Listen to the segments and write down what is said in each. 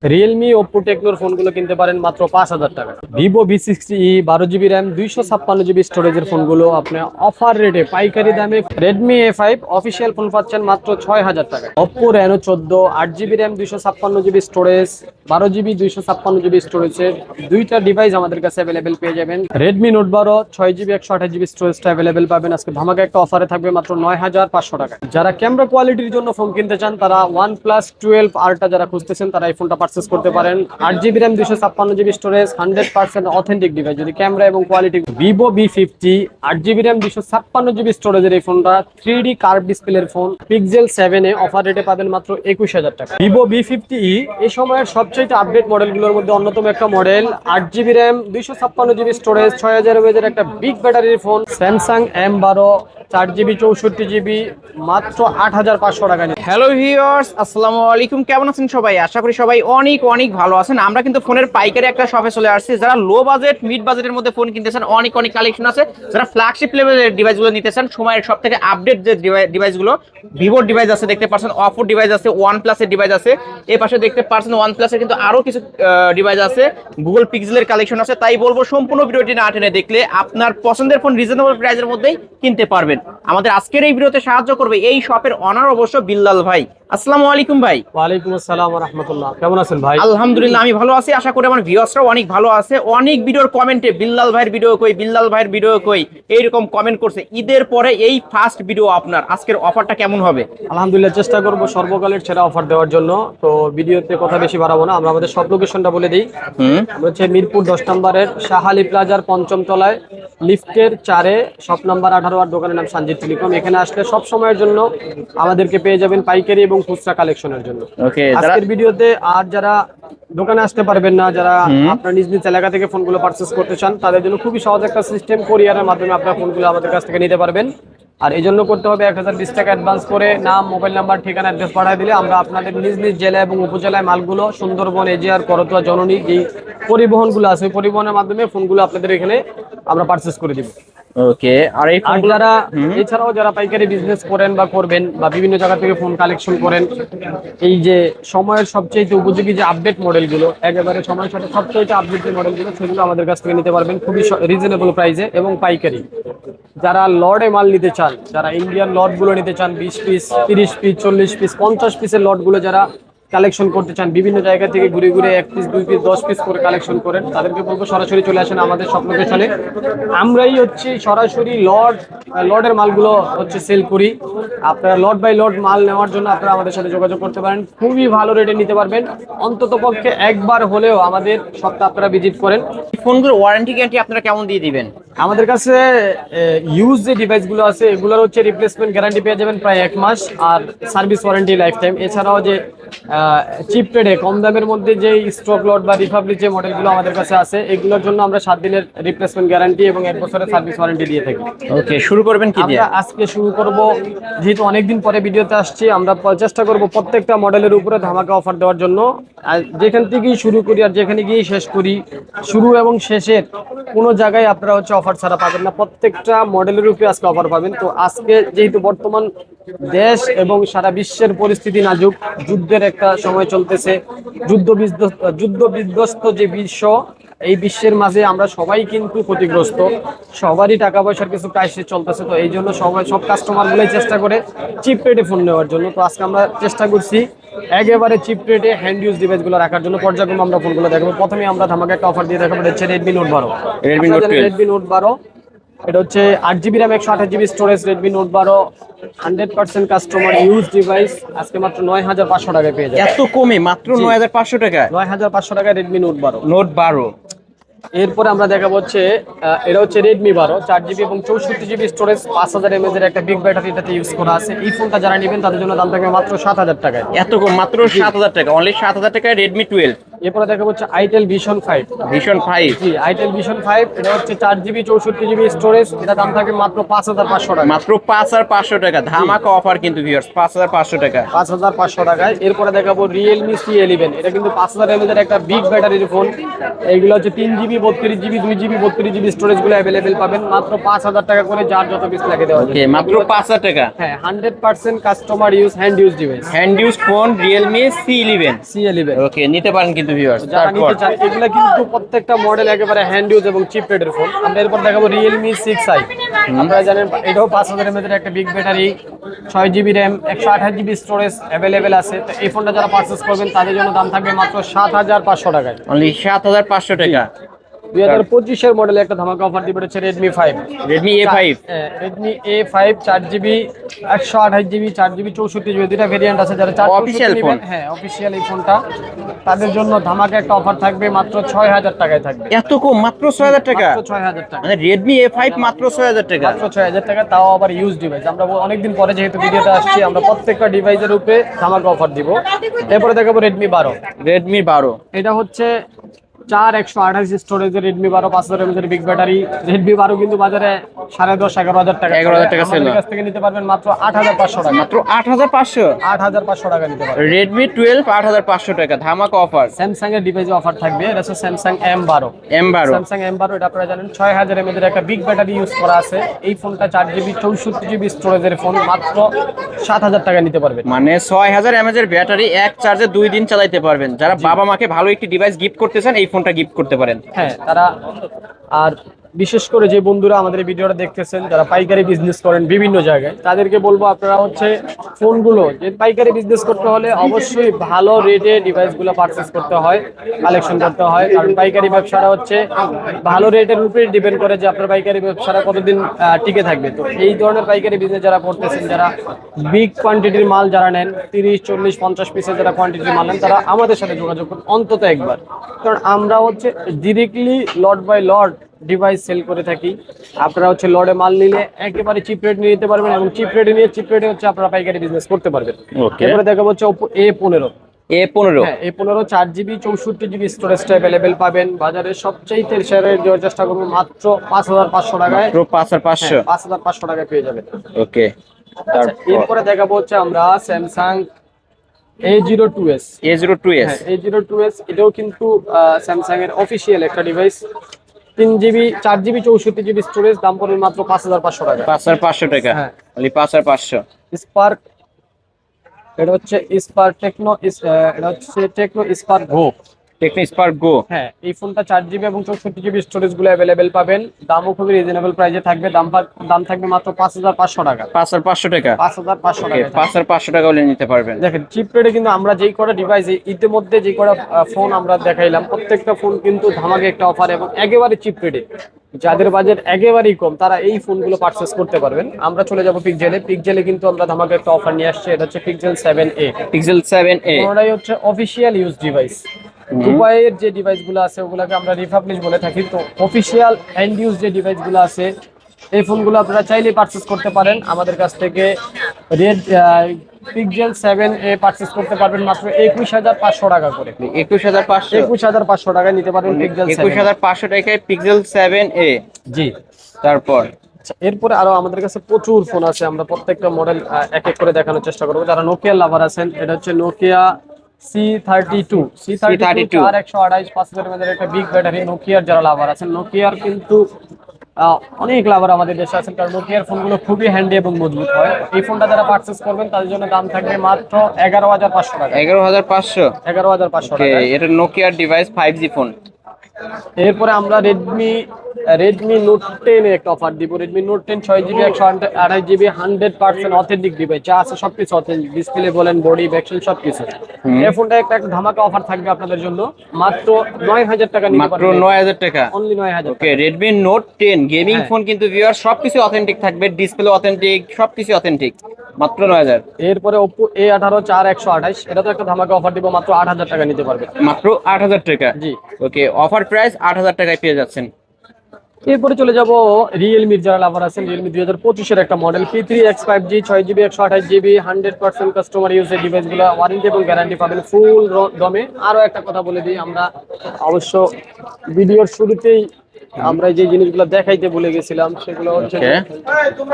Realme Oppo টেকনোর ফোনগুলো কিনতে পারেন মাত্র 5,000 টাকা। Vivo V60e 12 GB RAM 256 GB স্টোরেজের ফোনগুলো আপনি অফার রেটে পাইকারি দামে রেডমি A5 অফিসিয়াল ফোন পাচ্ছেন মাত্র 6,000 টাকা। Oppo Reno 14 8 GB RAM 256 GB storage 12 GB 256 GB স্টোরেজের দুইটা ডিভাইস আমাদের কাছে অ্যাভেলেবেল পেয়ে যাবেন। রেডমি নোট 12 6 জিবি 128 জিবি স্টোরেজটা অ্যাভেলেবেল পাবেন। আজকে ধামাকা একটা অফারে থাকবে মাত্র 9,500 টাকা। যারা ক্যামেরা কোয়ালিটির জন্য ফোন কিনতে চান তারা OnePlus 12 আরটা যারা খুঁজতেছেন তারা এই ফোনটা পারচেজ করতে পারেন। 8 GB RAM 256 GB storage 100% authentic device. যদি ক্যামেরা এবং quality Vivo V50 8 GB RAM 256 GB স্টোরেজের এই ফোনটা 3D কার্ভ ডিসপ্লের ফোন পিক্সেল 7 এ অফার রেটে পাবেন মাত্র 21,000 টাকা। ভিভো V50e এই সময়ের সবচেয়ে আপডেট মডেলগুলোর মধ্যে অন্যতম একটা model. 8 GB RAM 256 GB storage 6000 mAh একটা বিগ ব্যাটারির phone. Samsung M12 4 GB 64 GB মাত্র 8,500 টাকা। হ্যালো ভিউয়ার্স, আসসালামু আলাইকুম। কেমন আছেন সবাই? আশা করি সবাই অনেক অনেক ভালো আছেন। আমরা কিন্তু ফোনের পাইকারি একটা শপে চলে আসছি। যারা লো বাজেট মিড বাজেটের মধ্যে ফোন কিনতে চান অনেক অনেক কালেকশন আছে। যারা ফ্ল্যাগশিপ লেভেলের ডিভাইসগুলো নিতে চান, সময়ের সব থেকে আপডেট যে ডিভাইসগুলো, ভিভোর ডিভাইস আছে দেখতে পাচ্ছেন, অপোর ডিভাইস আছে, OnePlus-এর ডিভাইস আছে। এই পাশে দেখতে পাচ্ছেন OnePlus-এর কিন্তু আরো কিছু ডিভাইস আছে, গুগল পিক্সেলের কালেকশন আছে। তাই বলবো সম্পূর্ণ ভিডিওটি না টেনে দেখলে আপনার পছন্দের ফোন রিজনেবল প্রাইসের মধ্যেই কিনতে পারবেন। আমাদের আজকের এই ভিডিওতে সাহায্য করবে এই শপের অনার অবশ্য বিল্লাল ভাই। আসসালামু আলাইকুম ভাই। ওয়ালাইকুম আসসালাম ওয়া রাহমাতুল্লাহ। কেমন আছেন ভাই? আলহামদুলিল্লাহ আমি ভালো আছি। আশা করি আমার ভিউয়ার্সরাও অনেক ভালো আছে। অনেক ভিডিওর কমেন্টে বিল্লাল ভাইয়ের ভিডিও কই, বিল্লাল ভাইয়ের ভিডিও কই, এইরকম কমেন্ট করছে। ঈদের পরে এই ফার্স্ট ভিডিও আপনার, আজকের অফারটা কেমন হবে? আলহামদুলিল্লাহ চেষ্টা করব সর্বকালের সেরা অফার দেওয়ার জন্য। তো ভিডিওতে কথা বেশি বাড়াবো না, আমরা আমাদের সব লোকেশনটা বলে দিই। আমরা হচ্ছে মিরপুর 10 নম্বরের শাহালি প্লাজার 5ম তলায় লিফটের 4-এ শপ নাম্বার 18 আর দোকানের নাম সঞ্জিত টেলিকম। এখানে আসলে সব সময়ের জন্য আমাদেরকে পেয়ে যাবেন পাইকারি এবং খুচরা কালেকশনের জন্য। ওকে, আজকের ভিডিওতে আর যারা দোকানে আসতে পারবেন না, যারা আপনার নিজ নিজ এলাকা থেকে ফোনগুলো পারচেজ করতে চান, তাদের জন্য খুবই সহজ একটা সিস্টেম। কোরিয়ারের মাধ্যমে আপনার ফোনগুলো আমাদের কাছ থেকে নিতে পারবেন। আর এই জন্য করতে হবে 1020 টাকা অ্যাডভান্স করে নাম, মোবাইল নাম্বার, ঠিকানা, অ্যাড্রেস পাঠিয়ে দিলে আমরা আপনাদের নিজ নিজ জেলা এবং উপজেলায় মালগুলো সুন্দরবন, এজিআর, করতোয়া, জননী যেই পরিবহনগুলো আছে ওই পরিবহনের মাধ্যমে ফোনগুলো আপনাদের এখানে আমরা পারচেজ করে দিব। ওকে, আর এই আর যারা এছাড়াও যারা পাইকারি বিজনেস করেন বা করবেন বা বিভিন্ন জায়গা থেকে ফোন কালেকশন করেন, এই যে সময়ের সবচেয়ে উপযোগী যে আপডেট মডেলগুলো, একেবারে সময়ের সাথে সবচেয়ে আপডেট যে মডেলগুলো, সেগুলো আমাদের কাছ থেকে নিতে পারবেন খুবই রিজনেবল প্রাইসে এবং পাইকারি। যারা লর্ডে মাল নিতে চান, যারা ইন্ডিয়ান লটগুলো নিতে চান, 20 পিস, 30 পিস, 40 পিস, 50 পিসের লটগুলো যারা কালেকশন করতে চান, বিভিন্ন জায়গা থেকে ঘুরে ঘুরে 1 পিস, 2 পিস, 10 পিস করে কালেকশন করেন, তাদেরকে বলবো সরাসরি চলে আসেন আমাদের সব লোকেশনে। আমরাই হচ্ছে সরাসরি লটের মালগুলো হচ্ছে সেল করি। আপনারা লট বাই লট মাল নেওয়ার জন্য আপনারা আমাদের সাথে যোগাযোগ করতে পারেন, খুবই ভালো রেটে নিতে পারবেন। অন্তত পক্ষে একবার হলেও আমাদের শপটা আপনারা ভিজিট করেন। ফোনগুলোর ওয়ারেন্টি গ্যারান্টি আপনারা কেমন দিয়ে দিবেন? আমাদের কাছে ইউজ যে ডিভাইসগুলো আছে এগুলোর হচ্ছে রিপ্লেসমেন্ট গ্যারান্টি পেয়ে যাবেন প্রায় 1 মাস, আর সার্ভিস ওয়ারেন্টি লাইফ টাইম। এছাড়াও যে চিপ রেটে কম দামের মধ্যে যে স্ট্রোক লট বা রিপাবলিক যে মডেলগুলো আমাদের কাছে আছে, এগুলোর জন্য আমরা 7 দিনের রিপ্লেসমেন্ট গ্যারান্টি এবং 1 বছরের সার্ভিস ওয়ারেন্টি দিয়ে থাকি। ওকে, শুরু করবেন কি দিয়ে? আমরা আজকে শুরু করব, যেহেতু অনেকদিন পরে ভিডিওতে আসছি, আমরা চেষ্টা করব প্রত্যেকটা মডেলের উপরে ধামাকা অফার দেওয়ার জন্য। আর যেখান থেকেই শুরু করি আর যেখানে গিয়ে শেষ করি, শুরু এবং শেষের কোনো জায়গায় আপনারা হচ্ছে অফার ছাড়া পাবেন না, প্রত্যেকটা মডেলের উপরে আজকে অফার পাবেন। তো আজকে যেহেতু বর্তমান দেশ এবং সারা বিশ্বের পরিস্থিতি নাজুক, যুদ্ধের একটা সময় চলতেছে, যুদ্ধ বিধ্বস্ত যে বিশ্ব, এই বিশ্বের মাঝে আমরা সবাই কিন্তু ক্ষতিগ্রস্ত, সবারই টাকা পয়সার কিছু ক্রাইসিস চলতেছে। তো এই জন্য সব কাস্টমারগুলোই চেষ্টা করে চিপ রেটে ফোন নেওয়ার জন্য। তো আজকে আমরা চেষ্টা করছি একেবারে চিপ রেটে হ্যান্ড ইউজ ডিভাইসগুলো রাখার জন্য। পর্যায়ক্রমে আমরা ফোনগুলো দেখাবো। প্রথমে আমরা ধামাকা একটা অফার দিয়ে দেখাবো, হচ্ছে রেডমি নোট 12। রেডমি নোট 12 এটা হচ্ছে 8 GB RAM 128 GB storage. Redmi Note 12 100% customer use device আজকে মাত্র 9,500 টাকায় পেয়ে যাবেন। এত কমে মাত্র 9,500 টাকা? 9,500 টাকায় রেডমি নোট 12। নোট 12। এরপরে আমরা দেখাবো হচ্ছে এটা হচ্ছে রেডমি 12 4 জিবি এবং 64 জিবি স্টোরেজ 5000 mAh এর একটা বিগ ব্যাটারি এটাতে ইউজ করা আছে। এই ফোনটা যারা নেবেন তাদের জন্য দাম থাকবে মাত্র 7,000 টাকায়। এত কম? মাত্র 7,000 টাকা, অনলি 7,000 টাকায় রেডমি 12। এরপরে দেখা হচ্ছে আইটেল ভিশন 5। ভিশন 5। জি, আইটেল ভিশন 5 এটা হচ্ছে 4GB 64GB স্টোরেজ, এটা দাম থাকে মাত্র 5500 টাকা। মাত্র 5,500 টাকা, ধামাকা অফার কিন্তু ভিউয়ার্স, 5,500 টাকা। 5500 টাকায়। এরপরে দেখাবো রিয়েলমি C11, এটা কিন্তু 5000 mAh এর একটা বিগ ব্যাটারির ফোন। এইগুলো হচ্ছে 3GB 32GB 2GB 32GB storage গুলো অ্যাভেলেবেল পাবেন মাত্র 5000 টাকা করে, যার যত পিস লাগে দেওয়া যাবে। ওকে, মাত্র 5,000 টাকা। হ্যাঁ, 100% customer use, hand use device. Hand use phone Realme C11। C11 ওকে, নিতে পারেন কিন্তু ভিউয়ার্স। যারা তারপর নিতে চান, এগুলা কিন্তু প্রত্যেকটা মডেল একেবারে হ্যান্ড ইউজ এবং চিপ রেটের ফোন। আমরা এরপর দেখাবো রিয়েলমি 6i। আপনারা জানেন এটাও 5000 mAh এর একটা big battery, 6GB RAM, 128GB storage available আছে। তো এই ফোনটা যারা পারচেস করবেন তাদের জন্য দাম থাকবে মাত্র 7500 টাকায়। অনলি 7,500 টাকা। 2025 এর মডেলে একটা ধামাকা অফার দিবে, হচ্ছে Redmi 5। Redmi A5। Redmi A5 4GB 128GB 4GB 64GB দুইটা ভেরিয়েন্ট আছে। যারা 4 Official নেবেন, phone। হ্যাঁ অফিসিয়াল এই ফোনটা, তাদের জন্য ধামাকা একটা অফার থাকবে মাত্র 6000 টাকায় থাকবে। এত কম, মাত্র 6,000 টাকা। মাত্র 6000 টাকা, মানে রেডমি A5 মাত্র 6,000 টাকা। মাত্র 6000 টাকা, তাও আবার ইউজ ডিভাইস। আমরা অনেকদিন পরে যেহেতু ভিডিওতে আসছি, আমরা প্রত্যেকটা ডিভাইসের উপরে ধামাকা অফার দিব। এরপরে দেখাবো রেডমি 12। রেডমি 12 এটা হচ্ছে 128 স্টোরেজের রেডমি 12, 5000 mAh এর বিগ ব্যাটারি। রেডমি 12 কিন্তু বাজারে 10,500-11,000 টাকা, 11,000 টাকা ছিল। আমাদের কাছ থেকে নিতে পারবেন মাত্র 8500 টাকা। মাত্র 8,500। 8500 টাকা নিতে পারবেন। রেডমি 12 8,500 টাকা, ধামাকা অফার। স্যামসাং এর ডিভাইসে অফার থাকবে, এটা হচ্ছে Samsung M12। M12। Samsung M12 এটা আপনারা জানেন 6000 mAh এর একটা বিগ ব্যাটারি ইউজ করা আছে। এই ফোনটা 4GB 64GB স্টোরেজের ফোন, মাত্র 7000 টাকা নিতে পারবেন। মানে 6000 mAh এর ব্যাটারি, এক চার্জে 2 দিন চালাতে পারবেন। যারা বাবা মাকে ভালো একটি ডিভাইস গিফট করতে চান, এই ফোনটা গিফট করতে পারেন। হ্যাঁ, তারা আর বিশেষ করে যে বন্ধুরা আমাদের এই ভিডিওটা দেখতেছেন, যারা পাইকারি বিজনেস করেন বিভিন্ন জায়গায়, তাদেরকে বলবো আপনারা হচ্ছে ফোনগুলো, যে পাইকারি বিজনেস করতে হলে অবশ্যই ভালো রেটে ডিভাইসগুলো পারচেস করতে হয়, কালেকশন করতে হয়। কারণ পাইকারি ব্যবসাটা হচ্ছে ভালো রেটের উপরে ডিপেন্ড করে যে আপনার পাইকারি ব্যবসাটা কতদিন টিকে থাকবে। তো এই ধরনের পাইকারি বিজনেস যারা করতেছেন, যারা বিগ কোয়ান্টিটির মাল যারা নেন, 30 40 50 পিসের যারা কোয়ান্টিটির মাল নেন, তারা আমাদের সাথে যোগাযোগ করুন অন্তত একবার। কারণ আমরা হচ্ছে directly lot by lot device sell করে থাকি। আপনারা হচ্ছে লড়ে মাল নিলে একেবারে চিপ রেট নিয়ে নিতে পারবেন, এবং চিপ রেটে নিয়ে চিপ রেটে হচ্ছে আপনারা পাইকারি বিজনেস করতে পারবেন। Okay. এরপরে দেখা হচ্ছে Oppo A15। A15। হ্যাঁ, A15 4GB 64GB স্টোরেজটা অ্যাভেলেবেল পাবেন। বাজারে সবচাইতে শেয়ারে দেওয়ার চেষ্টা করবো মাত্র 5500 টাকায়। মাত্র 5,500। 5500 টাকায় পেয়ে যাবেন। ওকে, আচ্ছা, এরপরে দেখাবো হচ্ছে আমরা স্যামসাং A02s। A02s। হ্যাঁ, A02s এটাও কিন্তু স্যামসাং এর অফিসিয়াল একটা device. 3GB 4GB 64GB storage, দাম পড়বে মাত্র 5500 টাকা। 5,500 টাকা। হ্যাঁ। অনলি 5,500। স্পার্ক, এটা হচ্ছে স্পার্ক টেকনো, এটা হচ্ছে টেকনো স্পার্ক গো। টেকনো স্পার্ক গো। হ্যাঁ, এই ফোনটা 4GB এবং 64GB স্টোরেজ গুলো অ্যাভেলেবেল পাবেন। দামও খুবই রিজনেবল প্রাইসে থাকবে। দাম থাকবে মাত্র 5500 টাকা। 5,500 টাকা। 5500 ওকে, টাকা থাকবে। 5,500 টাকা হলে নিতে পারবেন। দেখেন চিপ রেটে কিন্তু আমরা যেই কটা ডিভাইস ইতিমধ্যে যে কটা ফোন আমরা দেখাইলাম, প্রত্যেকটা ফোন কিন্তু ধামাকে একটা অফার এবং একেবারে চিপ রেটে। যাদের বাজেট একেবারেই কম, তারা এই ফোনগুলো পারচেস করতে পারবেন। আমরা চলে যাব পিক্সেলে। পিক্সেলে কিন্তু আমরা ধামাকে একটা অফার নিয়ে আসছি, এটা হচ্ছে পিক্সেল 7a। Pixel 7a। ওটাই হচ্ছে অফিসিয়াল ইউজ ডিভাইস। দুবাইয়ের যে ডিভাইসগুলো আছে ওগুলোকে আমরা রিফাবলিশ বলে থাকি। তো অফিসিয়াল হ্যান্ড ইউজ যে ডিভাইসগুলো আছে, এই ফোনগুলো আপনারা চাইলেই পারচেস করতে পারেন আমাদের কাছ থেকে। পিক্সেল 7a পারচেস করতে পারবেন মাত্র 21500 টাকা করে। 21500। 21500 টাকায় নিতে পারবেন পিক্সেল 7a। 21500 টাকায় পিক্সেল 7a। জি। তারপর আচ্ছা, এরপরে আরো আমাদের কাছে প্রচুর ফোন আছে। আমরা প্রত্যেকটা মডেল এক এক করে দেখানোর চেষ্টা করবো। যারা নোকিয়া লাভার আছেন, এটা হচ্ছে নোকিয়া C32 128 5000 mAh একটা বিগ ব্যাটারি। নোকিয়ার যারা লাভার আছেন, নোকিয়ার কিন্তু অনেক লাভার আমাদের দেশে আছেন, কারণ নোকিয়ার ফোনগুলো খুবই হ্যান্ডি এবং মজবুত হয়। এই ফোনটা যারা পারচেস করবেন তাদের জন্য দাম থাকবে মাত্র 11500 টাকা। 11500। 11500 ওকে, টাকা। এটা নোকিয়ার ডিভাইস 5G ফোন। এরপরে আমরা রেডমি নোট 10 এ একটা অফার দিব। Redmi note 10 6GB 128GB 100% authentic device, যা আছে সবকিছু অথেন্টিক, ডিসপ্লে বলেন, বডি, ব্যাকশন সবকিছু। এই ফোনটা একটা ধামাকা অফার থাকবে আপনাদের জন্য, মাত্র 9000 টাকা নিতে মাত্র পারবেন। 9000 টাকা। অনলি 9000 ওকে, রেডমি নোট 10 গেমিং হ্যাঁ। ফোন কিন্তু ভিউয়ার সবকিছু অথেন্টিক থাকবে, ডিসপ্লে অথেন্টিক, সবকিছু অথেন্টিক, মাত্র 9000। এরপরে Oppo A18 4128, এটা তো একটা ধামাকা অফার দিব, মাত্র 8000 টাকা নিতে পারবেন। মাত্র 8000 টাকা। জি। ওকে, অফার প্রাইস 8000 টাকায় পেয়ে যাচ্ছেন। এরপরে চলে যাব রিয়েলমির যারা লাভার আছেন, রিয়েলমি 2025-এর একটা model P3X5G 6GB 128GB 100% customer ইউজের ডিভাইসগুলো ওয়ারেন্টি এবং গ্যারান্টি পাবেন ফুল দমে। আরো একটা কথা বলে দিই, আমরা অবশ্য ভিডিওর শুরুতেই আমরা যে জিনিসগুলো দেখাইতে ভুলে গেছিলাম, সেগুলো হচ্ছে যে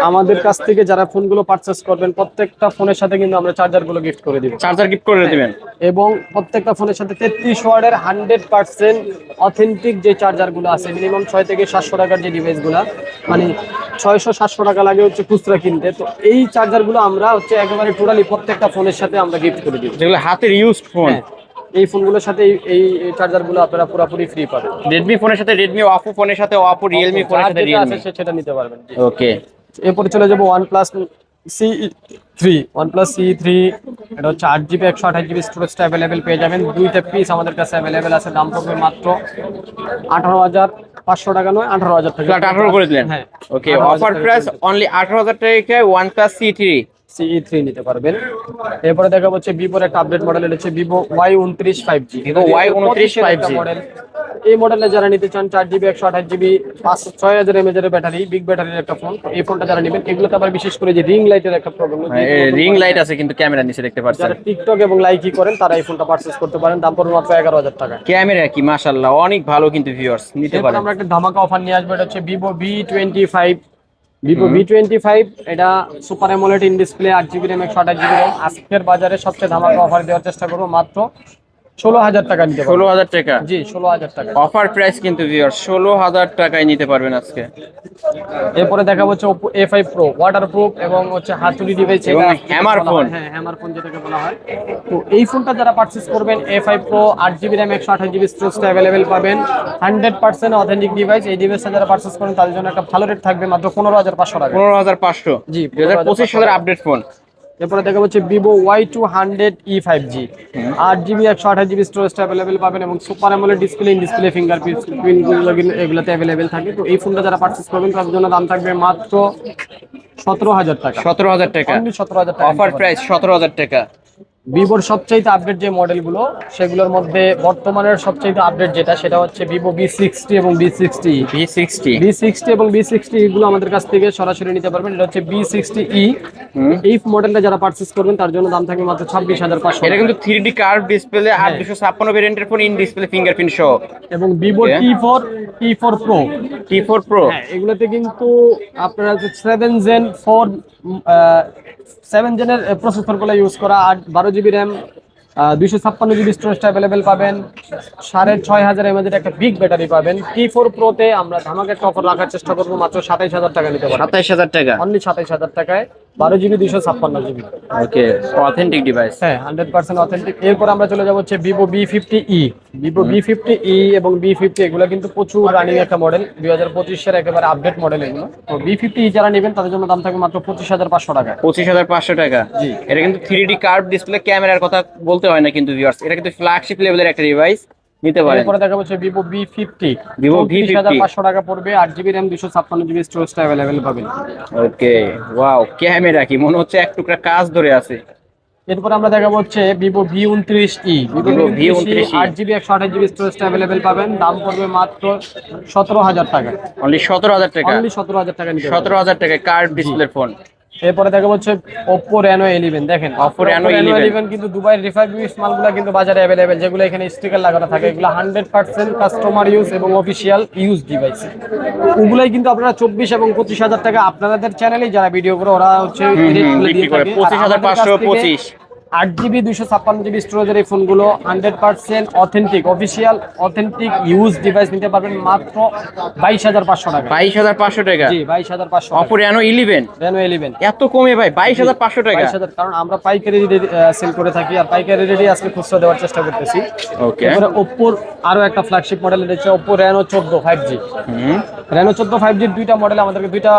আমাদের কাছ থেকে যারা ফোনগুলো পারচেস করবেন প্রত্যেকটা ফোনের সাথে কিন্তু আমরা চার্জারগুলো গিফট করে দিব। চার্জার গিফট করে দিবেন এবং প্রত্যেকটা ফোনের সাথে 33 ওয়াটের 100% অথেন্টিক যে চার্জারগুলো আছে, মিনিমাম 6 থেকে 700 টাকার যে ডিভাইসগুলো, মানে 600-700 টাকা লাগে হচ্ছে খুচরা কিনতে, তো এই চার্জারগুলো আমরা হচ্ছে একেবারে টোটালি প্রত্যেকটা ফোনের সাথে আমরা গিফট করে দিব। যেগুলো হাতের ইউজড ফোন, এই ফোনগুলোর সাথে এই চার্জারগুলো আপনারা পুরোপুরি ফ্রি পাবেন। রেডমি ফোনের সাথে রেডমি, অপো ফোনের সাথে অপো, রিয়েলমি ফোনের সাথে রিয়েলমি, সেটা নিতে পারবেন। ওকে। এরপরে চলে যাবো OnePlus CE3 এটা হচ্ছে 8GB 128GB স্টোরেজটা অ্যাভেলেবেল পেয়ে যাবেন। দুইটা পিস আমাদের কাছে অ্যাভেলেবেল আছে, দাম পড়বে মাত্র 18,500 টাকা, নয় 18,000 টাকা। 18 করে দিলেন, হ্যাঁ ওকে। অফার প্রাইস অনলি 18,000 টাকায় OnePlus CE3 নিতে পারবেন। এরপরে দেখা হচ্ছে ভিভোর একটা আপডেট মডেল, এটা হচ্ছে Vivo Y29 5G। Vivo Y29 5G model, এই মডেলে যারা নিতে চান 4GB 128GB 6000 mAh এর ব্যাটারি, বিগ ব্যাটারির একটা ফোন, এই ফোনটা যারা নেবেন এগুলোতে আবার বিশেষ করে যে রিং লাইটের একটা প্রবলেম, রিং লাইট আছে কিন্তু ক্যামেরা নিচে দেখতে পাচ্ছেন। যারা টিকটক এবং লাইকি করেন তারা এই ফোনটা পারচেজ করতে পারেন, দাম পড়বে মাত্র 11,000 টাকা। ক্যামেরা কি মাশাআল্লাহ অনেক ভালো কিন্তু ভিউয়ার্স, নিতে এরপর পারেন। আমরা একটা ধামাকা অফার নিয়ে আসবো, এটা হচ্ছে ভিভো V25, এটা super AMOLED in display 8GB RAM 128GB RAM। আজকের বাজারে সবচেয়ে ধামাকা অফার দেওয়ার চেষ্টা করবো, মাত্র 16,000 টাকা নিতে পারবেন। 16,000 টাকা, জি 16,000 টাকা অফার প্রাইস কিন্তু ভিউয়ার্স 16,000 টাকায় নিতে পারবেন আজকে। এরপরে দেখা হচ্ছে Oppo A5 Pro, ওয়াটারপ্রুফ এবং হচ্ছে হাতুড়ি ডিভাইস এবং হ্যামার ফোন। হ্যাঁ হ্যামার ফোন যেটাকে বলা হয়। তো এই ফোনটা যারা পারচেজ করবেন A5 Pro 8GB RAM 128GB স্টোরেজটা অ্যাভেলেবেল পাবেন, 100% অথেন্টিক ডিভাইস। এই ডিভাইসটা যারা পারচেজ করেন তাদের জন্য একটা ভালো রেট থাকবে, মাত্র 15,500 টাকা। 15,500, জি 2025 সালের আপডেট ফোন। এরপরে দেখা হচ্ছে Vivo Y200E 5G 8GB 128GB স্টোরেজটা অ্যাভেলেবেল পাবেন এবং super AMOLED display, in display fingerprint এগুলোতে অ্যাভেলেবেল থাকে। তো এই ফোনটা যারা পারচেজ করবেন তাদের জন্য দাম থাকবে মাত্র 17,000 টাকা। 17,000 টাকা, অনলি 17,000 টাকা। অফার প্রাইস 17,000 টাকা। ভিভোর সবচাইতে আপডেট যে মডেলগুলো, সেগুলোর মধ্যে বর্তমানের সবচাইতে আপডেট যেটা, সেটা হচ্ছে ভিভো V60 এবং V60 এবং V60 এগুলো আমাদের কাছ থেকে সরাসরি নিতে পারবেন। এটা হচ্ছে V60E। এই মডেলটা যারা পারচেজ করবেন তার জন্য দাম থাকবে মাত্র 26,500। এটা কিন্তু 3D কার্ভ ডিসপ্লে, 856 ভেরিয়েন্টের ফোন, ইন ডিসপ্লে ফিঙ্গারপ্রিন্ট সহ। এবং Vivo T4 Pro, T4 Pro, হ্যাঁ এগুলোতে কিন্তু আপনারা 7 জেনের প্রসেসরগুলো ইউজ করা, 12GB RAM 256GB স্টোরেজটা অ্যাভেলেবেল পাবেন, 6500 mAh একটা বিগ ব্যাটারি পাবেন। T4 Pro তে আমরা ধামাকা একটা অফার রাখার চেষ্টা করবো, মাত্র 27,000 টাকা নিতে পারবেন। 27,000 টাকা, অনলি 27,000 টাকায় 12GB 256GB। ওকে, অথেন্টিক ডিভাইস। হ্যাঁ 100% অথেন্টিক। এরপর আমরা চলে যাবো হচ্ছে ভিভো V50E এবং V50, এগুলো কিন্তু প্রচুর রানিং একটা মডেল, 2025-এর একেবারে আপডেট মডেল এগুলো। তো V50E যারা নেবেন তাদের জন্য দাম থাকবে মাত্র 25,500 টাকা। 25,500 টাকা, জি। এটা কিন্তু 3D কার্ভ ডিসপ্লে, ক্যামেরার কথা বলতে হয় না কিন্তু ভিউয়ার্স, এটা কিন্তু ফ্ল্যাগশিপ লেভেলের একটা ডিভাইস, নিতে পারেন। এরপরে দেখা হচ্ছে ভিভো V50, Vivo V50 35,500 টাকা পড়বে, 8GB RAM 256GB স্টোরেজটা অ্যাভেলেবেল পাবেন। ওকে, ওয়াও, ক্যামেরা কি মনে হচ্ছে এক টুকরা কাজ ধরে আছে। এরপর আমরা দেখাবো হচ্ছে Vivo V29E, Vivo V29E 8GB 128GB স্টোরেজটা অ্যাভেলেবেল পাবেন, দাম পড়বে মাত্র 17,000 টাকা। অনলি 17,000 টাকা, অনলি 17,000 টাকা নিতে পারবেন। 17,000 টাকা কার্ভ ডিসপ্লের ফোন। এরপরে দেখা হচ্ছে Oppo Reno 11, দেখেন Oppo Reno 11 কিন্তু দুবাইয়ের রিফারবিশ মালগুলো কিন্তু বাজারে অ্যাভেলেবেল, যেগুলো এখানে স্টিকার লাগানো থাকে, এগুলো 100% কাস্টমার ইউজ এবং অফিসিয়াল ইউজ ডিভাইস। ওগুলাই কিন্তু আপনারা 24 এবং 25,000 টাকা আপনাদের চ্যানেলে যারা ভিডিও করে ওরা হচ্ছে বিক্রি করে 25,525। 8GB 256GB স্টোরেজের এই ফোনগুলো 100% authentic official authentic use device নিতে পারবেন মাত্র 22,500 টাকা। 22,500 টাকা, জি 22,500। Oppo Reno 11 এত কমে ভাই, 22,500 টাকা। 22,000, কারণ আমরা পাইকারি সেল করে থাকি, আর পাইকারি রেটে আজকে খুচরা দেওয়ার চেষ্টা করতেছি। ওকে, এরপরে Oppo আরো একটা ফ্ল্যাগশিপ মডেল, এটা হচ্ছে Oppo Reno 14 5G। Reno 14 5G দুইটা মডেল আমাদেরকে, দুইটা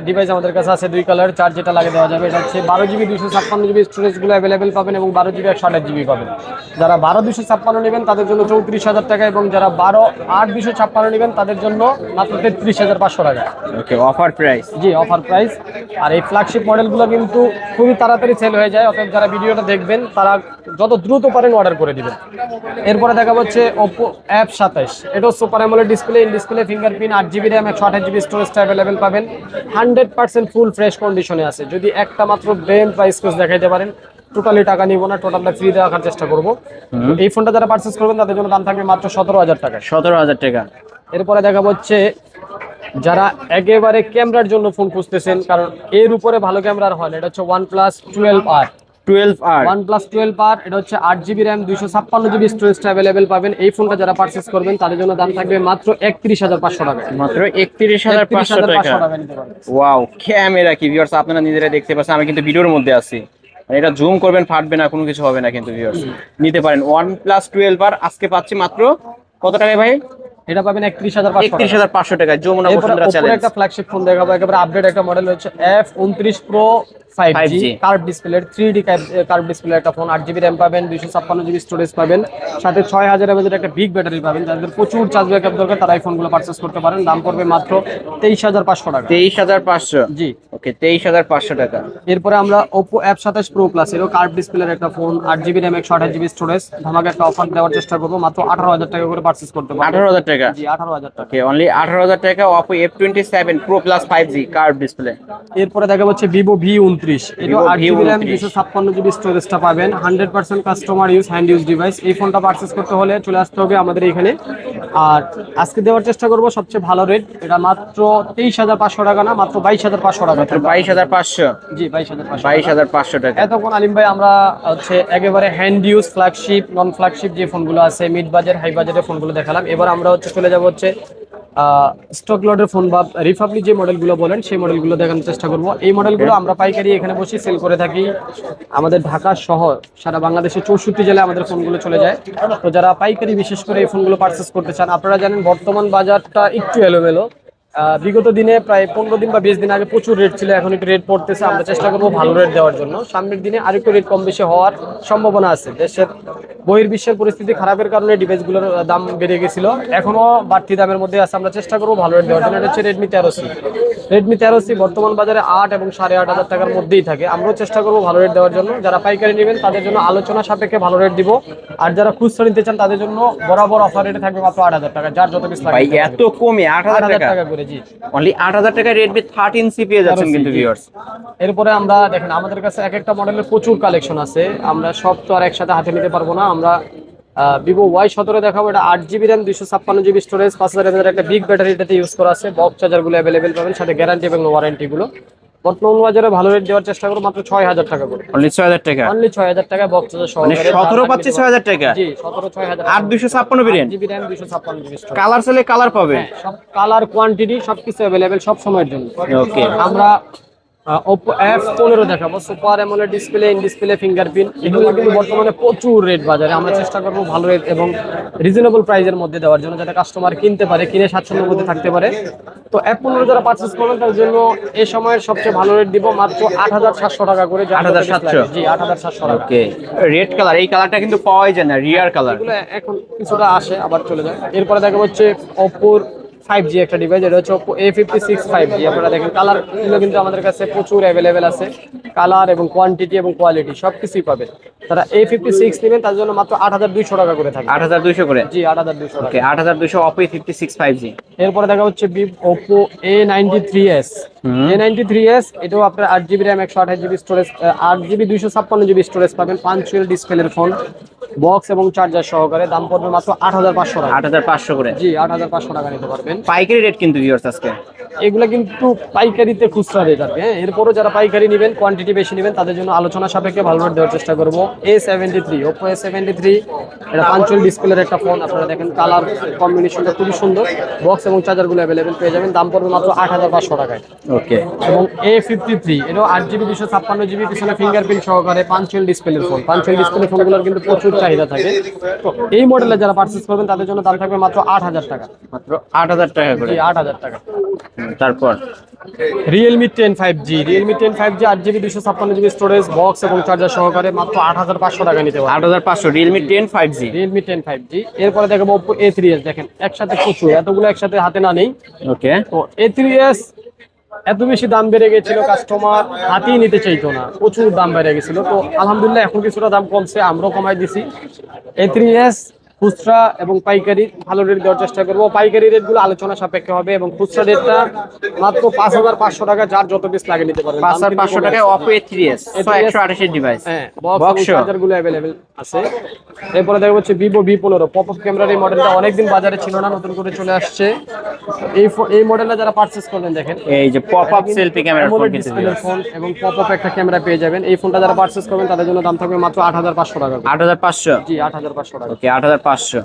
ডিভাইস আমাদের কাছে আছে, দুই কালার, চার্জ যেটা লাগে দেওয়া যাবে। এটা হচ্ছে 12GB 256GB স্টোরেজ গুলো অ্যাভেলেবেল পাবেন এবং 12GB 128GB পাবেন। যারা 12 256 নেবেন তাদের জন্য 34,000 টাকা এবং যারা 12 8 256 নেবেন তাদের জন্য মাত্র 33,500 টাকা। ওকে, অফার প্রাইস। জি, অফার প্রাইস। আর এই ফ্ল্যাগশিপ মডেলগুলো কিন্তু খুবই তাড়াতাড়ি সেল হয়ে যায়, অতএব যারা ভিডিওটা দেখবেন তারা যত দ্রুত পারেন অর্ডার করে দিবেন। এরপরে দেখা হচ্ছে Oppo F27, এটাও super AMOLED display, in display fingerprint, 8GB RAM 128GB স্টোরেজটা অ্যাভেলেবেল পাবেন। 100% ফুল ফ্রেশ কন্ডিশনে আছে। যদি একটা মাত্র ব্রেন প্রাইস কোর্স দেখাইতে পারেন, টোটালি টাকা নিব না, টোটালটা ফ্রিতে রাখার চেষ্টা করব। এই ফোনটা যারা পারচেস করবেন তাদের জন্য দাম থাকবে মাত্র 17,000 টাকা। 17,000 টাকা। এরপরে দেখা হচ্ছে যারা একেবারে ক্যামেরার জন্য ফোন খুঁজতেছেন, কারণ এর উপরে ভালো ক্যামেরার হয় না, এটা হচ্ছে OnePlus 12R। 12R, OnePlus 12R, এটা হচ্ছে 8GB RAM 256GB স্টোরেজটা অ্যাভেলেবেল পাবেন। এই ফোনটা যারা পারচেস করবেন তাদের জন্য দাম থাকবে মাত্র 31,500 টাকা। মাত্র 31,500 টাকা। নিতে পারবেন। ওয়াও, ক্যামেরা কি ভিউয়ার্স আপনারা নিজেরা দেখতে পাচ্ছেন, আমি কিন্তু ভিডিওর মধ্যে আছি। আর এটা জুম করবেন ফাটবে না, কোনো কিছু হবে না কিন্তু ভিউয়ার্স। নিতে পারেন OnePlus 12R আজকে পাচ্ছি মাত্র কত টাকায় ভাই? এটা পাবেন 31,500 টাকা। 31,500 টাকা। যমুনা এরপরে বসুন্ধরা Oppo চ্যালেঞ্জ। একটা ফ্ল্যাগশিপ ফোন দেখাবো, একেবারে আপডেট একটা মডেল হচ্ছে F29 Pro 5G curve display, 3D curve display একটা ফোন। 8GB RAM পাবেন, 256GB স্টোরেজ পাবেন, সাথে 6000 mAh একটা বিগ ব্যাটারি পাবেন। যাদের প্রচুর চার্জ ব্যাকআপ দরকার তারা এই ফোনগুলো পারচেস করতে পারেন। দাম পড়বে মাত্র 23,500 টাকা। 23,500। জি, ওকে, 23,500 টাকা। এরপরে আমরা Oppo F27 Pro Plus, এরও কার্ভ ডিসপ্লের একটা phone, 8GB RAM 128GB storage, ধামাকা একটা অফার দেওয়ার চেষ্টা করবো। মাত্র 18,000 টাকা করে পারচেস করতে পারবেন। 18,000 টাকা। জি, 18,000 টাকা। ওকে, অনলি 18,000 টাকা। Oppo F27 Pro Plus 5G curve display. এরপরে দেখা যাচ্ছে Vivo V29, এটা Vivo 8GB RAM V29 256GB স্টোরেজটা পাবেন। 100% customer use, hand use device. এই ফোনটা পারচেস করতে হলে চলে আসতে হবে আমাদের এখানে। আর আজকে দেওয়ার চেষ্টা করব সবচেয়ে ভালো রেট, এটা মাত্র 23,500 টাকা না, মাত্র 22,500 টাকা। মাত্র 22,500। জি, 22,500। 22,500 টাকা। এতক্ষণ আলিম ভাই আমরা হচ্ছে একেবারে হ্যান্ড ইউজ, ফ্ল্যাগশিপ, নন ফ্ল্যাগশিপ যে ফোনগুলো আছে, মিড বাজেট হাই বাজেটের ফোনগুলো দেখালাম। এবার আমরা হচ্ছে চলে যাব হচ্ছে স্টক লটের ফোন বা রিপাবলিক যে মডেলগুলো বলেন সেই মডেলগুলো দেখানোর চেষ্টা করব। এই মডেলগুলো আমরা পাইকারি এখানে বসে সেল করে থাকি। আমাদের ঢাকা শহর, সারা বাংলাদেশে 64 জেলায় আমাদের ফোনগুলো চলে যায়। তো যারা পাইকারি বিশেষ করে এই ফোনগুলো পারচেস করতে চান, আপনারা জানেন বর্তমান বাজারটা একটু এলোমেলো। বিগত দিনে প্রায় 15 দিন বা 20 দিন আগে প্রচুর রেট ছিল, এখন একটু রেট পড়তেছে। আমরা চেষ্টা করবো ভালো রেট দেওয়ার জন্য। সামনের দিনে আরেকটু রেট কম বেশি হওয়ার সম্ভাবনা আছে। দেশের বহির্বিশ্বের পরিস্থিতি খারাপের কারণে ডিভাইসগুলোর দাম বেড়ে গেছিল, এখনো বাড়তি দামের মধ্যে আছে। আমরা চেষ্টা করবো ভালো রেট দেওয়ার জন্য। এটা হচ্ছে Redmi 13C। Redmi 13C বর্তমান বাজারে 8 এবং 8,500 টাকার মধ্যেই থাকে। আমরাও চেষ্টা করবো ভালো রেট দেওয়ার জন্য। যারা পাইকারি নেবেন তাদের জন্য আলোচনা সাপেক্ষে ভালো রেট দিব। আর যারা খুচরা নিতে চান তাদের জন্য বরাবর অফার রেটে থাকবে মাত্র 8,000 টাকা। যার যত পিস লাগে ভাই এত কমে 8,000 টাকা করে। জি, অনলি 8,000 টাকায় Redmi 13C পেয়ে যাচ্ছেন কিন্তু ভিউয়ার্স। এরপরে আমরা দেখেন আমাদের কাছে এক একটা মডেলের প্রচুর কালেকশন আছে, আমরা সব তো আর একসাথে হাতে নিতে পারবো না। আমরা Vivo Y17 দেখাবো, এটা 8GB RAM 256GB storage, 5,000 mAh একটা বিগ ব্যাটারি এটাতে ইউজ করা আছে। বক্স চার্জারগুলো অ্যাভেলেবেল পাবেন, সাথে গ্যারান্টি এবং ওয়ারেন্টি গুলো। বর্তমান বাজারে ভালো রেট দেওয়ার চেষ্টা করব, মাত্র 6,000 টাকা করে। অনলি 6,000 টাকা। অনলি 6,000 টাকা বক্স চার্জার সহ। মানে 17 পাচ্ছি 6,000 টাকা। জি, 17 6,000। 8 256 variant, 8GB RAM 256GB storage. Colour সেলে কালার পাবে। সব কালার, কোয়ান্টিটি সবকিছু অ্যাভেলেবেল সব সময়ের জন্য। ওকে, আমরা Oppo F15 দেখাবো, super AMOLED display, in display fingerprint. এগুলো কিন্তু বর্তমানে প্রচুর রেট বাজারে। আমরা চেষ্টা করবো ভালো রেট এবং রিজনেবল প্রাইসের মধ্যে দেওয়ার জন্য, যাতে কাস্টমার কিনতে পারে, কিনে স্বাচ্ছন্দ্যের মধ্যে থাকতে পারে। তো F15 যারা পারচেস করবেন তার জন্য এই সময়ের সবচেয়ে ভালো রেট দিব মাত্র 8,700 টাকা করে। 8,700? জি, 8,700 টাকা। ওকে, রেড কালার, এই কালারটা কিন্তু পাওয়াই যায় না, রিয়ার কালার। এগুলো এখন কিছুটা আসে আবার চলে যায়। এরপরে দেখা হচ্ছে Oppo 5G একটা ডিভাইস, এটা হচ্ছে Oppo A56 5G। আপনারা দেখেন কালার গুলো কিন্তু আমাদের কাছে প্রচুর অ্যাভেলেবেল আছে। কালার এবং কোয়ান্টিটি এবং কোয়ালিটি সবকিছুই পাবেন। তারা A56 নেবেন তার জন্য মাত্র 8,200 টাকা করে থাকে। 8,200 করে? জি, 8,200 টাকা। ওকে, 8,200 Oppo A56 5G। এরপরে দেখা হচ্ছে Oppo A93s। A93s এটাও আপনার 8GB RAM 128GB storage, 8GB 256GB storage পাবেন। পাঞ্চুয়াল ডিসপ্লের ফোন, বক্স এবং চার্জার সহকারে। দাম পড়বে মাত্র 8,500 টাকা। 8,500 করে? জি, 8,500 টাকা নিতে পারবেন। পাইকারি রেট কিন্তু ভিউয়ার্স আজকে। এগুলা কিন্তু পাইকারিতে খুচরা রেট আর কি। হ্যাঁ, এরপরও যারা পাইকারি নেবেন, কোয়ান্টিটি বেশি নেবেন, তাদের জন্য আলোচনা সাপেক্ষে ভালো রেট দেওয়ার চেষ্টা করবো। A73, Oppo A73, এটা পাঞ্চুয়াল ডিসপ্লের একটা ফোন। আপনারা দেখেন কালার কম্বিনেশনটা খুবই সুন্দর। বক্স এবং চার্জারগুলো অ্যাভেলেবেল পেয়ে যাবেন। দাম পড়বে মাত্র 8,500 টাকায়। ওকে এবং A53 এটাও 8GB 256GB পিছনে ফিঙ্গারপ্রিন্ট সহকারে পাঞ্চুয়াল ডিসপ্লের ফোন। পাঞ্চুয়াল ডিসপ্লে ফোনগুলোর কিন্তু প্রচুর চাহিদা থাকে। তো এই মডেলে যারা পারচেজ করবেন তাদের জন্য দাম থাকবে মাত্র 8000 টাকা। মাত্র 8000 টাকা করে। জি 8000 টাকা। তারপর Realme 10 5G, Realme 10 5G 8GB 256GB storage, box এবং চার্জার সহকারে মাত্র 8500 টাকা নিতে পারবেন। 8500 Realme 10 5G। Realme 10 5G। এরপরে দেখাবো Oppo A3s। দেখেন একসাথে প্রচুর, এতগুলো একসাথে হাতে না নেই। ওকে তো A3s এত বেশি দাম বেড়ে গেছিল, কাস্টমার হাতেই নিতে চাইতো না, প্রচুর দাম বেড়ে গেছিল। তো আলহামদুলিল্লাহ এখন কিছুটা দাম কমছে, আমরাও কমাই দিছি। A3s খুচরা এবং পাইকারি ভালো রেট দেওয়ার চেষ্টা করবো। পাইকারি রেটগুলো আলোচনা সাপেক্ষে হবে এবং খুচরা রেটটা মাত্র 5500 টাকা, যার যত পিস লাগে নিতে পারবেন। 5500 টাকায় Oppo A3s 128 ডিভাইস। হ্যাঁ, বক্স এবং চার্জারগুলো अवेलेबल আছে। এরপরে দেখা হচ্ছে Vivo V15 পপআপ ক্যামেরার। এই মডেলটা অনেকদিন বাজারে ছিল না, নতুন করে চলে আসছে। এই মডেলটা যারা পারচেজ করবেন দেখেন এই যে পপআপ সেলফি ক্যামেরা ফোন কিন্তু ডিসপ্লের ফোন এবং পপআপ একটা ক্যামেরা পেয়ে যাবেন। এই ফোনটা যারা পারচেজ করবেন তাদের জন্য দাম থাকবে মাত্র 8500 টাকা। 8500। জি 8500 টাকা। ওকে 8500।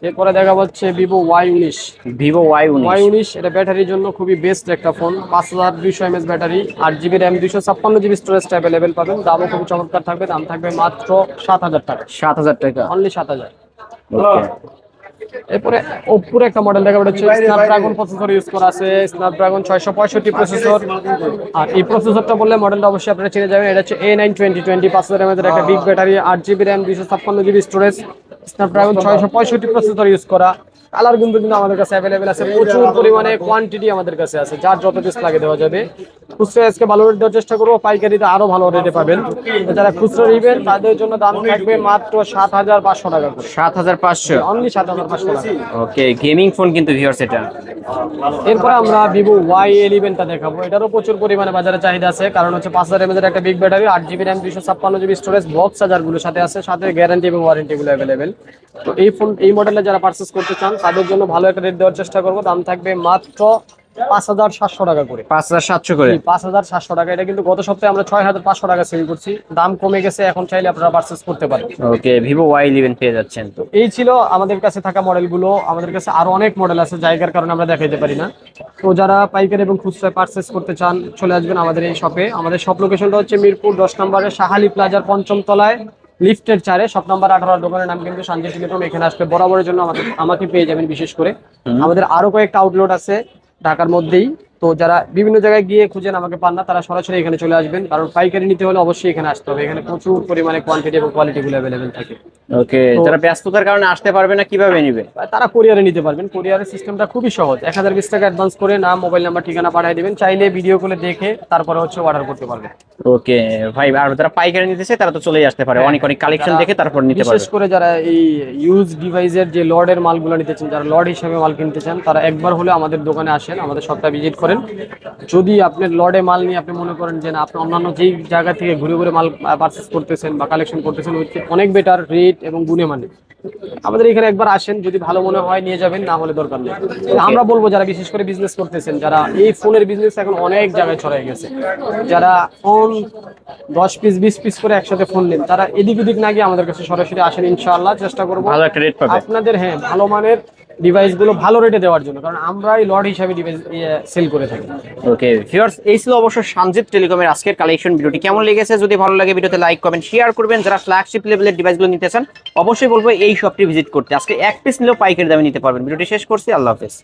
এরপরে দেখা হচ্ছে Vivo Y19। Vivo Y19 এটা ব্যাটারির জন্য খুবই বেস্ট একটা phone. 5200 mAh battery, 8GB RAM, 256GB storage available পাবেন। দামও খুব চমৎকার থাকবে, দাম থাকবে মাত্র 7000 টাকা। 7000 টাকা অনলি 7000। ওকে এরপরে Oppo একটা মডেল দেখা হচ্ছে স্ন্যাপড্রাগন প্রসেসর ইউজ করা আছে, স্ন্যাপড্রাগন 665 প্রসেসর। আর এই প্রসেসরটা বললে মডেলটা অবশ্যই আপনারা চিনে যাবেন। এটা হচ্ছে A9 2020 5000 mAh একটা big battery, 8GB RAM, 256GB storage, Snapdragon 665 processor use করা। কালার কিন্তু আমাদের কাছে অ্যাভেলেবেল আছে, প্রচুর পরিমাণে কোয়ান্টিটি আমাদের কাছে আছে, যার যত পিস লাগে দেওয়া যাবে। খুচরা আজকে ভালো রেট দেওয়ার চেষ্টা করবো, পাইকারিতে আরো ভালো রেটে পাবেন। যারা খুচরা নেবেন তাদের জন্য দাম থাকবে মাত্র 7500 টাকা করে। 7500 অনলি 7500 টাকা। ওকে গেমিং ফোন কিন্তু ভিউয়ার্স এটা। এরপরে আমরা Vivo Y11 টা দেখাবো। এটারও প্রচুর পরিমাণে বাজারে চাহিদা আছে, কারণ হচ্ছে 5000 mAh একটা big battery, 8GB RAM, 256GB storage, box চার্জারগুলো সাথে আছে, সাথে গ্যারান্টি এবং ওয়ারেন্টিগুলো अवेलेबल। তো এই মডেলে যারা পারচেজ করতে চান তাদের জন্য ভালো একটা রেট দেওয়ার চেষ্টা করবো। দাম থাকবে মাত্র 5700 টাকা করে। 5700 করে। 5700 টাকা। এটা কিন্তু গত সপ্তাহে আমরা 6500 টাকা সেল করছি, দাম কমে গেছে, এখন চাইলে আপনারা পারচেজ করতে পারেন। ওকে Vivo Y11 পেয়ে যাচ্ছেন। তো এই ছিল আমাদের কাছে থাকা মডেলগুলো। আমাদের কাছে আরো অনেক মডেল আছে, জায়গার কারণে আমরা দেখাইতে পারি না। তো যারা পাইকারি এবং খুচরা পারচেজ করতে চান চলে আসবেন আমাদের এই শপে। আমাদের শপ লোকেশনটা হচ্ছে মিরপুর 10 নম্বরে শাহালি প্লাজার 5ম তলায়, লিফটের 4-এ, শপ নাম্বার 18। দোকানের নাম কিন্তু শান্তি টেলিকম। এখানে আসলে বরাবরের জন্য আমাকে পেয়ে যাবেন। বিশেষ করে আমাদের আরো কয়েকটা আউটলেট আছে ঢাকার মধ্যেই। তো যারা বিভিন্ন জায়গায় গিয়ে খুঁজেন আমাকে পান না, তারা সরাসরি এখানে চলে আসবেন, কারণ পাইকারি নিতে হলে অবশ্যই এখানে আসতে হবে। এখানে প্রচুর পরিমাণে কোয়ান্টিটি এবং কোয়ালিটি গুলো अवेलेबल থাকে। ওকে যারা ব্যস্ততার কারণে আসতে পারবে না কিভাবে নেবে? তারা কুরিয়ারে নিতে পারবেন। কুরিয়ারের সিস্টেমটা খুবই সহজ। 1020 টাকা অ্যাডভান্স করে নাম, মোবাইল নাম্বার, ঠিকানা পাঠিয়ে দিবেন। চাইলে ভিডিও কলে দেখে তারপরে হচ্ছে অর্ডার করতে পারবেন। ওকে ভাই, আর যারা পাইকারি নিতেছে তারা তো চলেই আসতে পারে, অনেক অনেক কালেকশন দেখে তারপর নিতে পারবে। বিশেষ করে যারা এই ইউজ ডিভাইসের যে লর্ডের মালগুলো নিতে চান, যারা লর্ড হিসেবে মাল কিনতে চান, তারা একবার হলে আমাদের দোকানে আসেন, আমাদের শপটা ভিজিট করেন। যদি আপনার লর্ডে মাল নিয়ে আপনি মনে করেন যে না, আপনি অন্যান্য যেই জায়গা থেকে ঘুরে ঘুরে মাল পারচেস করতেছেন বা কালেকশন করতেছেন, অনেক বেটার রেট এবং গুণে মানে, আমাদের এখানে একবার আসেন, যদি ভালো মনে হয় নিয়ে যাবেন, না হলে দরকার নেই। আমরা বলবো যারা বিশেষ করে বিজনেস করতেছেন, যারা এই ফোনের বিজনেস এখন অনেক জায়গায় ছড়াই গেছে, যারা ফোন 10 পিস 20 পিস করে একসাথে ফোন নেন, তারা এদিক ওদিক না গিয়ে আমাদের কাছে সরাসরি আসেন। ইনশাআল্লাহ চেষ্টা করবো ভালো একটা রেট পাবে আপনাদের, হ্যাঁ, ভালো মানের ডিভাইস গুলো ভালো রেটে দেওয়ার জন্য, কারণ আমরাই লর্ড হিসাবে ডিভাইস সেল করে থাকি। ওকে ভিউয়ার্স, এই ছিল অবশ্য সঞ্জিত টেলিকমের আজকের কালেকশন। ভিডিওটি কেমন লেগেছে যদি ভালো লাগে ভিডিওতে লাইক কমেন্ট শেয়ার করবেন। যারা ফ্ল্যাগশিপ লেভেলের ডিভাইসগুলো নিতে চান অবশ্যই বলবো এই শপটি ভিজিট করতে। আজকে এক পিস নিলেও পাইকারি দামে নিতে পারবেন। ভিডিওটি শেষ করছি, আল্লাহ হাফেজ।